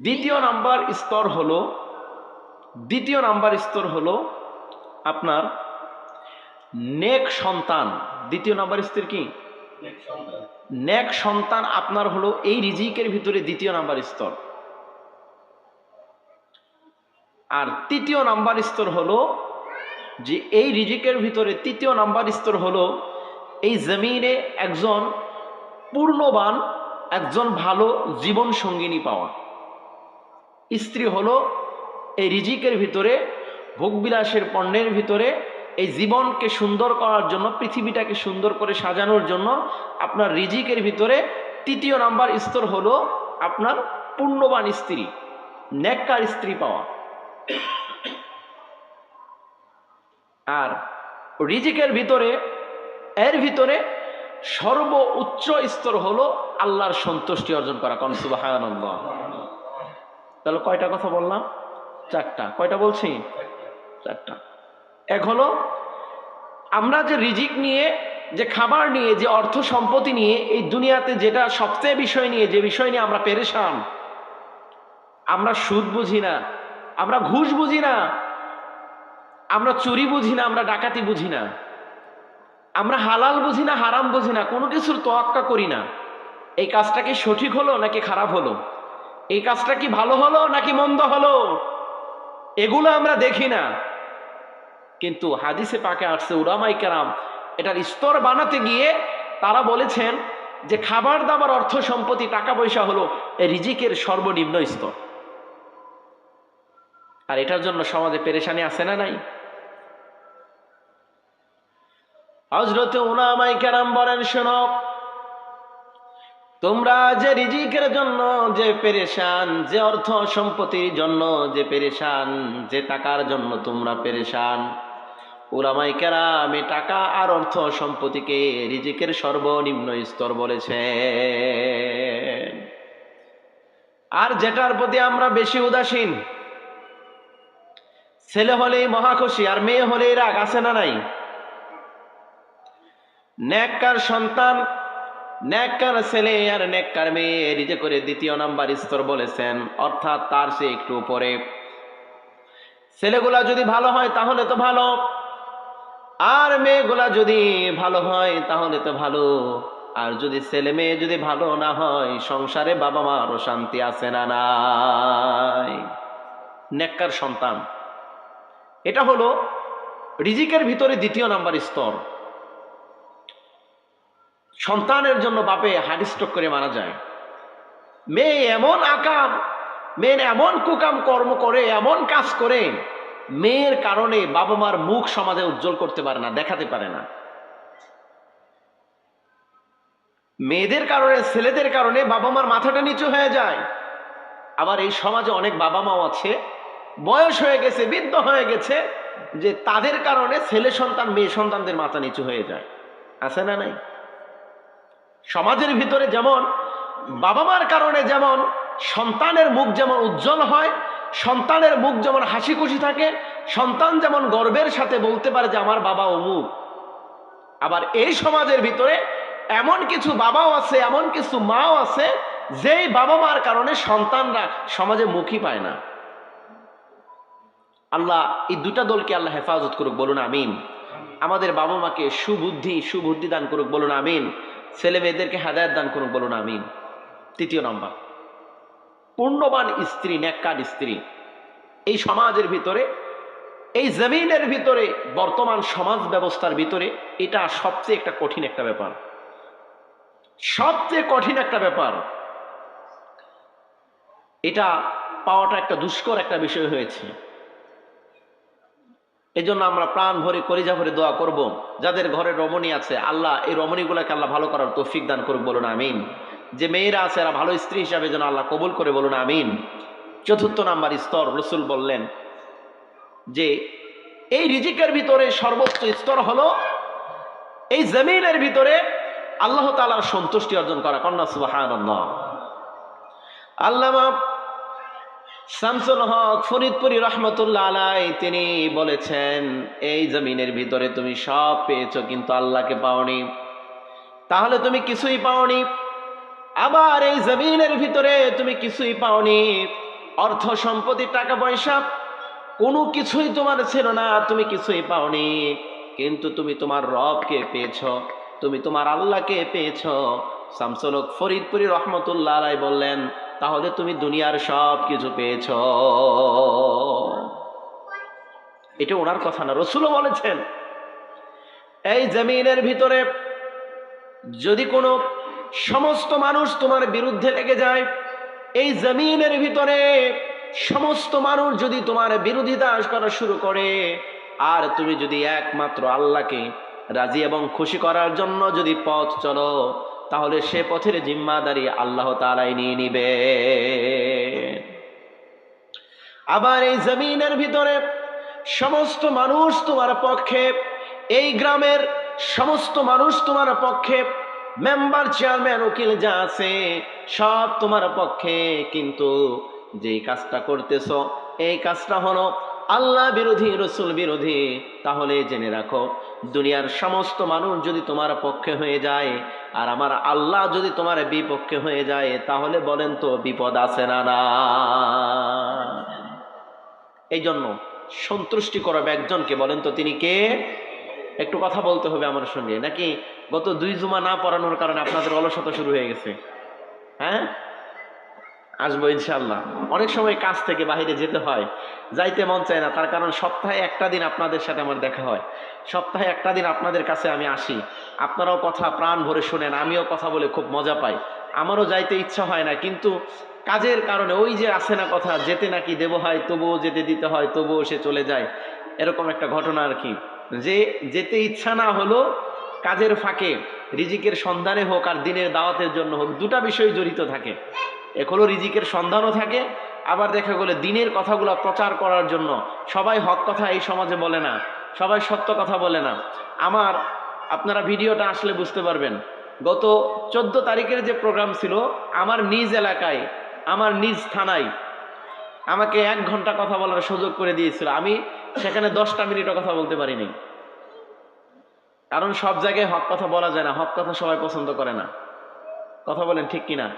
দ্বিতীয় নাম্বার স্তর হলো আপনার নেক সন্তান। দ্বিতীয় নাম্বার স্তর কি? নেক সন্তান আপনার হলো এই রিজিকের ভিতরে দ্বিতীয় নাম্বার স্তর। আর তৃতীয় নাম্বার স্তর হলো যে এই রিজিকের ভিতরে তৃতীয় নাম্বার স্তর হলো এই জমিনে একজন পূর্ণবান, একজন ভালো জীবন সঙ্গিনী পাওয়া। স্ত্রী হলো এই রিজিকের ভিতরে, ভোগবিলাসের পণ্যের ভিতরে এই জীবনকে সুন্দর করার জন্য, পৃথিবীটাকে সুন্দর করে সাজানোর জন্য আপনার রিজিকের ভিতরে তৃতীয় নাম্বার স্তর হলো আপনার পূর্ণবান স্ত্রী, নেককার স্ত্রী পাওয়া। আর রিজিকের ভিতরে এর ভিতরে সর্বোচ্চ স্তর হলো আল্লাহর সন্তুষ্টি অর্জন করা। কোন সুবহানাল্লাহ। তাহলে কয়টা কথা বললাম? চারটা। কয়টা বলছি? চারটা। এক হলো আমরা যে রিজিক নিয়ে, যে খাবার নিয়ে, যে অর্থ সম্পত্তি নিয়ে এই দুনিয়াতে যেটা সবচেয়ে বিষয় নিয়ে, যে বিষয় নিয়ে আমরা পেরেশান, আমরা সুদ বুঝি না, আমরা ঘুষ বুঝি না, আমরা চুরি বুঝি না, আমরা ডাকাতি বুঝি না, আমরা হালাল বুঝি না, হারাম বুঝি না, কোনো কিছুর তোয়াক্কা করি না। এই কাজটা কি সঠিক হলো নাকি খারাপ হলো, এই কাজটা কি ভালো হলো নাকি মন্দ হলো, এগুলো আমরা দেখি না। কিন্তু হাদিসে পাকে আসছে উলামায়ে কেরাম এটার স্তর বানাতে গিয়ে তারা বলেছেন যে খাবার দাবার, অর্থ সম্পত্তি, টাকা পয়সা হলো এই রিজিকের সর্বনিম্ন স্তর। আর এটার জন্য সমাজে পেরেশানি আছে না নাই? হযরতে উলামায়ে কেরাম বলেন, শোনো, তোমরা যে রিজিকের জন্য যে পেরেশান, যে অর্থ সম্পত্তির জন্য যে পেরেশান, যে টাকার জন্য তোমরা পেরেশান, উলামায়ে কেরাম এই টাকা আর অর্থ সম্পত্তিকে রিজিকের সর্বনিম্ন স্তর বলেছে। আর যেটার প্রতি আমরা বেশি উদাসীন, ছেলে হলেই মহাখুশি আর মেয়ে হলেই রাগ, আছে না নাই? নেককার সন্তান, নেককার ছেলে আর নেককার মেয়ে রিজিকের দ্বিতীয় নাম্বার স্তর বলেছেন, অর্থাৎ তার সে একটু উপরে। ছেলেগুলা যদি ভালো হয় তাহলে তো ভালো, আর মেয়েগুলা যদি ভালো হয় তাহলে তো ভালো। আর যদি ছেলে মেয়ে যদি ভালো না হয়, সংসারে বাবা মারও শান্তি আছে না নাই? নেককার সন্তান, এটা হলো রিজিকের ভিতরে দ্বিতীয় নাম্বার স্তর। সন্তানের জন্য বাপে হার্ট স্ট্রোক করে মারা যায়, মেয়ে এমন আকাম, মেয়ে এমন কুকাম কর্ম করে, এমন কাজ করে, মেয়ের কারণে বাবা মার মুখ সমাজে উজ্জ্বল করতে পারে না, দেখাতে পারে না। মেয়েদের কারণে, ছেলেদের কারণে বাবা মার মাথাটা নিচু হয়ে যায়। আবার এই সমাজে অনেক বাবা মাও আছে, বয়স হয়ে গেছে, বৃদ্ধ হয়ে গেছে, যে তাদের কারণে ছেলে সন্তান মেয়ে সন্তানদের মাথা নিচু হয়ে যায়, আছে না নাই? সমাজের ভিতরে যেমন বাবা মার কারণে যেমন সন্তানের মুখ যেমন উজ্জ্বল হয়, সন্তানের মুখ যেমন হাসি খুশি থাকে, সন্তান যেমন গর্বের সাথে বলতে পারে যে আমার বাবা অমুক, আবার এই সমাজের ভিতরে এমন কিছু বাবাও আছে, এমন কিছু মাও আছে, যেই বাবা মার কারণে সন্তানরা সমাজে মুখই পায় না। আল্লাহ এই দুটা দলকে আল্লাহ হেফাজত করুক, বলুন আমিন। আমাদের বাবা মাকে সুবুদ্ধি দান করুক, বলুন আমিন। ছেলে মেয়েদেরকে হেদায়েত দান করুক, বলুন আমিন। তৃতীয় নম্বর, পূর্ণবান স্ত্রী, নেককার স্ত্রী। এই সমাজের ভিতরে, এই জমিনের ভিতরে, বর্তমান সমাজ ব্যবস্থার ভিতরে এটা সবচেয়ে একটা কঠিন একটা ব্যাপার, সবচেয়ে কঠিন একটা ব্যাপার। এটা পাওয়াটা একটা দুষ্কর একটা বিষয় হয়েছে। এই জন্য আমরা প্রাণ ভরে, কলিজা ভরে দোয়া করব, যাদের ঘরে রমণী আছে আল্লাহ এই রমণীগুলোকে আল্লাহ ভালো করার তৌফিক দান করুক, বলুন আমিন। যে মেয়েরা আছে এরা ভালো স্ত্রী হিসাবে যেন আল্লাহ কবুল করে, বলুন আমিন। চতুর্থ নাম্বার স্তর, রাসূল বললেন যে এই রিজিকের ভিতরে সর্বোচ্চ স্তর হলো এই জমিনের ভিতরে আল্লাহ তাআলার সন্তুষ্টি অর্জন করা। কন্যা সুবহানাল্লাহ। আল্লামা শামসুল হক ফরিদপুরি রহমতুল্লাহ আলাই তিনি বলেছেন, এই জমিনের ভিতরে তুমি সব পেয়েছো কিন্তু আল্লাহকে পাওনি, তাহলে তুমি কিছুই পাওনি। আবার এই জমিনের ভিতরে তুমি কিছুই পাওনি, অর্থ সম্পত্তি টাকা পয়সা কোনো কিছুই তোমার ছিল না, তুমি কিছুই পাওনি, কিন্তু তুমি তোমার রবকে পেয়েছ, তুমি তোমার আল্লাহকে পেয়েছ। শামসুল হক ফরিদপুরি রহমতুল্লাহ আলাইহি বললেন, তাহলে তুমি দুনিয়ার সব কিছু পেয়েছ। এটা ওনার কথা না, রাসূলও বলেছেন এই জমিনের ভিতরে যদি কোনো সমস্ত মানুষ তোমার বিরুদ্ধে লেগে যায়, এই জমিনের ভিতরে সমস্ত মানুষ যদি তোমার বিরোধিতা করা শুরু করে, আর তুমি যদি একমাত্র আল্লাহকে রাজি এবং খুশি করার জন্য যদি পথ চলো, তাহলে সে পথের জিম্মাদারি আল্লাহ তাআলাই নিয়ে নিবে। আবার এই জমিনের ভিতরে সমস্ত মানুষ তোমার পক্ষে, এই গ্রামের সমস্ত মানুষ তোমার পক্ষে, মেম্বার চেয়ারম্যান উকিল যা আছে সব তোমার পক্ষে, কিন্তু যেই কাজটা করতেছো এই কাজটা হলো আল্লাহ বিরোধী, রসুল বিরোধী। তাহলে জেনে রাখো, দুনিয়ার সমস্ত মানুষ যদি তোমার পক্ষে হয়ে যায় আর আমার আল্লাহ যদি তোমার বিপক্ষে হয়ে যায়, তাহলে বলেন তো বিপদ আছে না? না। এই জন্য সন্তুষ্টি করবে একজনকে, বলেন তো তিনি কে? একটু কথা বলতে হবে আমার সঙ্গে, নাকি গত 2 জুমা না পড়ানোর কারণে আপনাদের অলসতা শুরু হয়ে গেছে? হ্যাঁ, আসবো ইনশাল্লাহ। অনেক সময় কাজ থেকে বাইরে যেতে হয়, যাইতে মন চায় না, তার কারণ সপ্তাহে একটা দিন আপনাদের সাথে আমার দেখা হয়, সপ্তাহে একটা দিন আপনাদের কাছে আমি আসি, আপনারাও কথা প্রাণ ভরে শোনেন, আমিও কথা বলে খুব মজা পাই, আমারও যাইতে ইচ্ছা হয় না, কিন্তু কাজের কারণে ওই যে আসে না কথা, যেতে নাকি দেবো হয়, তবুও যেতে দিতে হয়, তবুও সে চলে যায়, এরকম একটা ঘটনা আর কি। যে যেতে ইচ্ছা না হলো, কাজের ফাঁকে রিজিকের সন্ধানে হোক আর দিনের দাওয়াতের জন্য হোক, দুটা বিষয় জড়িত থাকে। এক হলো রিজিকের সন্ধানও থাকে, আবার দেখা গেলে দিনের কথাগুলো প্রচার করার জন্য। সবাই হক কথা এই সমাজে বলে না, সবাই সত্য কথা বলে না। আপনারা ভিডিওটা আসলে বুঝতে পারবেন, গত 14 তারিখের যে প্রোগ্রাম ছিল, আমার নিজ এলাকায়, আমার নিজ থানায় আমাকে 1 ঘন্টা কথা বলার সুযোগ করে দিয়েছিল, আমি সেখানে 10টা মিনিটও কথা বলতে পারিনি। কারণ সব জায়গায় হক কথা বলা যায় না, হক কথা সবাই পছন্দ করে না। কথা বলেন ঠিক কিনা?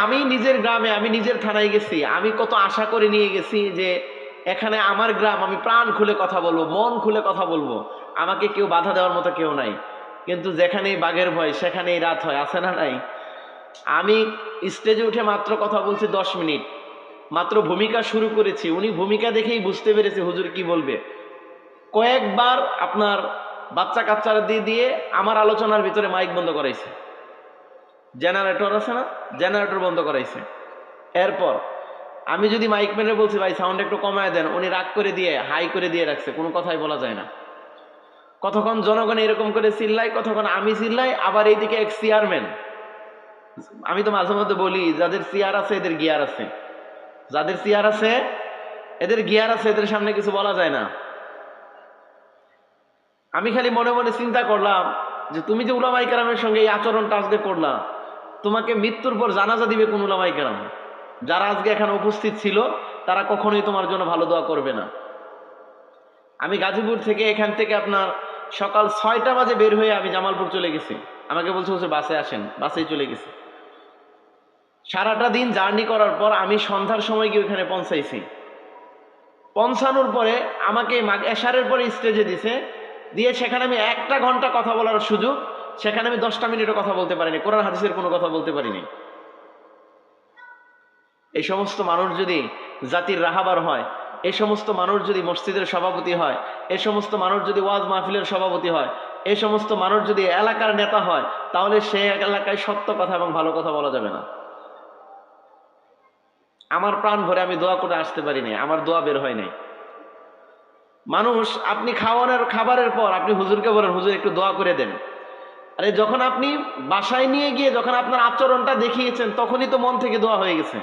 আমি নিজের গ্রামে, আমি নিজের থানায় গেছি, আমি কত আশা করে নিয়ে গেছি যে এখানে আমার গ্রাম, আমি প্রাণ খুলে কথা বলবো, মন খুলে কথা বলবো, আমাকে কেউ বাধা দেওয়ার মতো কেউ নাই। কিন্তু যেখানেই বাঘের ভয় সেখানেই রাত হয়, আছে না নাই? আমি স্টেজে উঠে মাত্র কথা বলছি 10 মিনিট, মাত্র ভূমিকা শুরু করেছি, উনি ভূমিকা দেখেই বুঝতে পেরেছে হুজুর কি বলবে। কয়েকবার আপনার বাচ্চা কাচ্চারা দিয়ে আমার আলোচনার ভিতরে মাইক বন্ধ করাইছে, জেনারেটর আছে না, জেনারেটর বন্ধ করাইছে। এরপর আমি যদি মাইক মেরে বলছি ভাই সাউন্ড একটু কমায় দেন, উনি রাগ করে দিয়ে হাই করে দিয়ে রাখছে, কোনো কথাই বলা যায় না। কতক্ষণ জনগণ এরকম করে চিল্লাই, কতক্ষণ আমি চিল্লাই, আবার এইদিকে এক চেয়ারম্যান। আমি তো মাঝে মধ্যে বলি, যাদের চেয়ার আছে এদের গিয়ার আছে, যাদের চেয়ার আছে এদের গিয়ার আছে, এদের সামনে কিছু বলা যায় না। আমি খালি মনে মনে চিন্তা করলাম যে তুমি যে উলামায়ে কেরামের সঙ্গে এই আচরণটা আজকে করলা, তোমাকে মৃত্যুর পর জানাজা দিবে কোন উলামায়ে কেরাম? যারা আজকে এখানে উপস্থিত ছিল তারা কখনোই তোমার জন্য ভালো দোয়া করবে না। আমি গাজীপুর থেকে, এখান থেকে আপনার সকাল 6টা বাজে বের হয়ে আমি জামালপুর চলে গেছি, আমাকে বলছে হুজুর বাসে আসেন, বাসেই চলে গেছি। সারাটা দিন জার্নি করার পর আমি সন্ধ্যার সময় গিয়ে ওইখানে পৌঁছাইছি। পৌঁছানোর পরে আমাকে এশারের পরে স্টেজে দিছে, দিয়ে সেখানে আমি 1টা ঘন্টা কথা বলার সুযোগ, সেখানে আমি 10টা মিনিটও কথা বলতে পারিনি, কোরআন হাদিসের কোনো কথা বলতে পারিনি। এই সমস্ত মানুষ যদি জাতির রাহাবার হয়, এই সমস্ত মানুষ যদি মসজিদের সভাপতি হয়, এই সমস্ত মানুষ যদি ওয়াজ মাহফিলের সভাপতি হয়, এই সমস্ত মানুষ যদি এলাকার নেতা হয়, তাহলে সে এলাকায় সত্য কথা এবং ভালো কথা বলা যাবে না। আমার প্রাণ ভরে আমি দোয়া করে আসতে পারি নাই, আমার দোয়া বের হয় নাই। মানুষ, আপনি খাবারের পর আপনি হুজুরকে বলেন হুজুর একটু দোয়া করে দেন, আরে যখন আপনি বাসায় নিয়ে গিয়ে যখন আপনার আচরণটা দেখিয়েছেন, তখনই তো মন থেকে দোয়া হয়ে গেছে।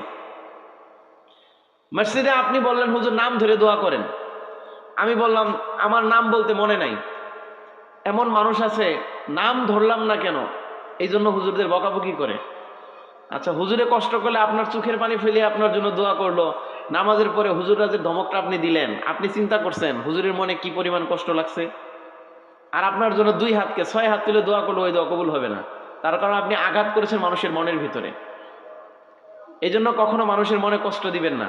মসজিদে আপনি বললেন হুজুর নাম ধরে দোয়া করেন, আমি বললাম আমার নাম বলতে মনে নাই। এমন মানুষ আছে নাম ধরলাম না কেন, এই জন্য হুজুরদের বকাবকি করে। আচ্ছা, হুজুরে কষ্ট করলে আপনার চোখের পানি ফেলে আপনার জন্য দোয়া করলো, নামাজের পরে হুজুররা যে ধমকটা আপনি দিলেন, আপনি চিন্তা করছেন হুজুরের মনে কি পরিমাণ কষ্ট লাগছে? আর আপনার জন্য 2 হাতকে 6 হাত তুলে দোয়া করলো, ওই দোয়া কবুল হবে না। তার কারণ আপনি আঘাত করেছেন মানুষের মনের ভিতরে। এই জন্য কখনো মানুষের মনে কষ্ট দিবেন না।